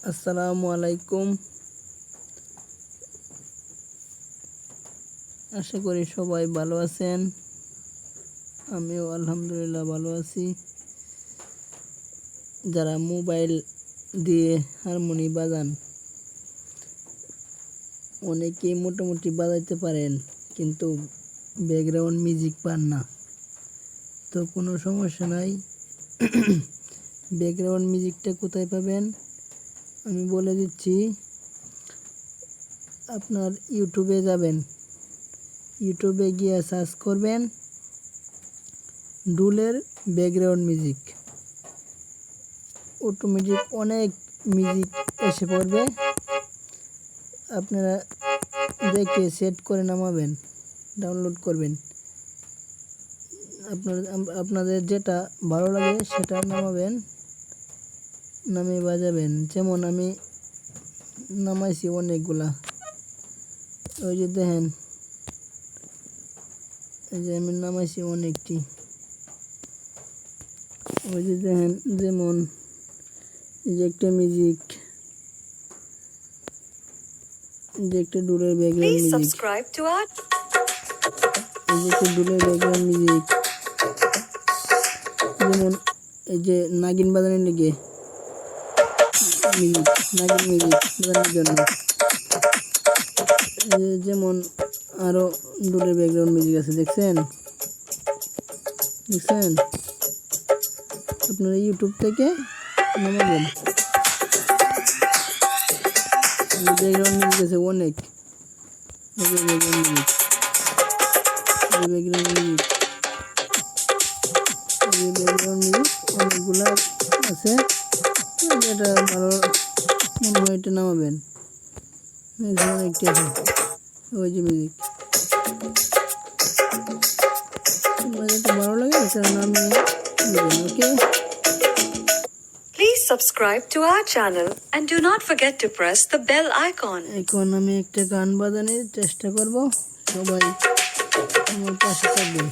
আসসালামু আলাইকুম। আশা করি সবাই ভালো আছেন। আমিও আলহামদুলিল্লাহ ভালো আছি। যারা মোবাইল দিয়ে হারমোনি বাজান, অনেকেই মোটামুটি বাজাইতে পারেন, কিন্তু ব্যাকগ্রাউন্ড মিউজিক পান না। তো কোনো সমস্যা নাই। ব্যাকগ্রাউন্ড মিউজিকটা কোথায় পাবেন আমি বলে দিচ্ছি। আপনার ইউটিউবে যাবেন, ইউটিউবে গিয়ে সার্চ করবেন ডুলের ব্যাকগ্রাউন্ড মিউজিক। অটোমেটিক অনেক মিউজিক এসে পড়বে, আপনারা দেখে সেট করে নামাবেন, ডাউনলোড করবেন। আপনাদের যেটা ভালো লাগে সেটা নামাবেন, নামিয়ে বাজাবেন। যেমন আমি নামাইছি অনেকগুলা, ওই যে দেখেন, এই যে আমি নামাইছি অনেকটি। ওই যে দেখেন, যেমন এই যে একটা মিউজিক, যে একটা ডুলের ব্যাকগ্রাউন্ড মিউজিক, এই যে একটা ডুলের ব্যাকগ্রাউন্ড মিউজিক। যেমন এই যে নাগিন বাজানোর লেগে মিউজিক, নাগিন মিউজিক বাজানোর জন্য। যেমন আরো ডুলের ব্যাকগ্রাউন্ড মিউজিক আছে, দেখছেন? আপনারা ইউটিউব থেকে নামাবেন। ব্যাকগ্রাউন্ড মিউজিক আছে অনেক, ব্যাকগ্রাউন্ড মিউজিক অনেকগুলো আছে। যেটা ভালো মনে হয় এটা নামাবেন। একটি আছে, ওই যে মিউজিক, যেটা ভালো লাগে এটা নামিয়ে নেবেন। ওকে, Please subscribe to our channel and do not forget to press the bell icon. এখন আমি একটা গান বাজানোর চেষ্টা করব, সবাই আমার পাশে থাকবেন।